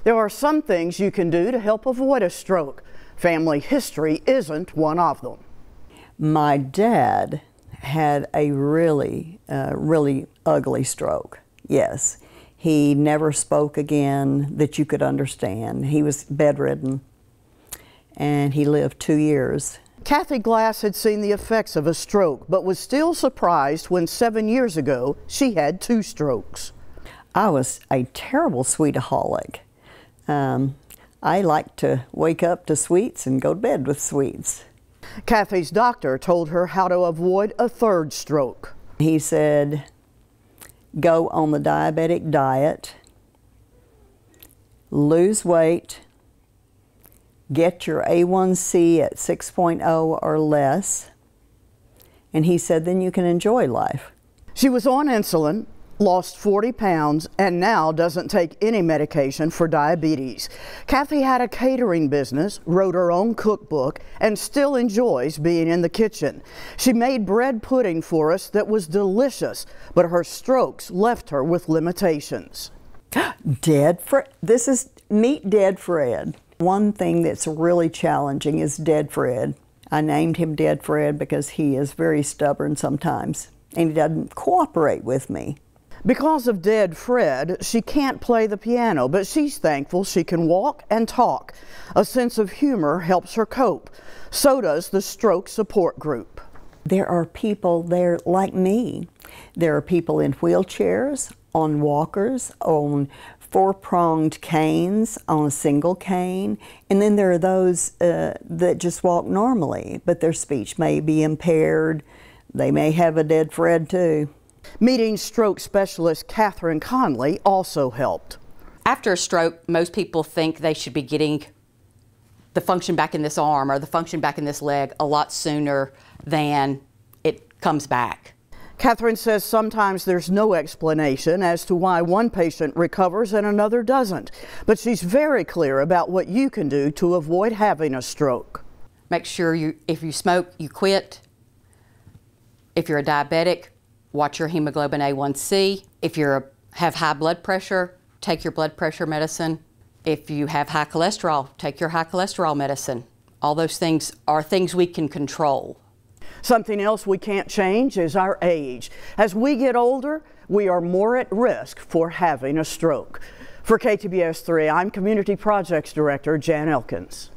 There are some things you can do to help avoid a stroke. Family history isn't one of them. My dad had a really ugly stroke. Yes. He never spoke again that you could understand. He was bedridden, and he lived 2 years. Kathy Glass had seen the effects of a stroke, but was still surprised when 7 years ago she had 2 strokes. I was a terrible sweetaholic. I liked to wake up to sweets and go to bed with sweets. Kathy's doctor told her how to avoid a 3rd stroke. He said, go on the diabetic diet, lose weight, get your A1C at 6.0 or less, and he said then you can enjoy life. She was on insulin, lost 40 pounds, and now doesn't take any medication for diabetes. Kathy had a catering business, wrote her own cookbook, and still enjoys being in the kitchen. She made bread pudding for us that was delicious, but her strokes left her with limitations. This is Meet Dead Fred. One thing that's really challenging is Dead Fred. I named him Dead Fred because he is very stubborn sometimes, and he doesn't cooperate with me. Because of Dead Fred, she can't play the piano, but she's thankful she can walk and talk. A sense of humor helps her cope. So does the stroke support group. There are people there like me. There are people in wheelchairs, on walkers, on 4-pronged canes, on a single cane, and then there are those that just walk normally, but their speech may be impaired. They may have a Dead Fred too. Meeting stroke specialist Catherine Conley also helped. After a stroke, most people think they should be getting the function back in this arm or the function back in this leg a lot sooner than it comes back. Catherine says sometimes there's no explanation as to why one patient recovers and another doesn't, but she's very clear about what you can do to avoid having a stroke. Make sure if you smoke, you quit. If you're a diabetic, watch your hemoglobin A1C. If you have high blood pressure, take your blood pressure medicine. If you have high cholesterol, take your high cholesterol medicine. All those things are things we can control. Something else we can't change is our age. As we get older, we are more at risk for having a stroke. For KTBS 3, I'm Community Projects Director Jan Elkins.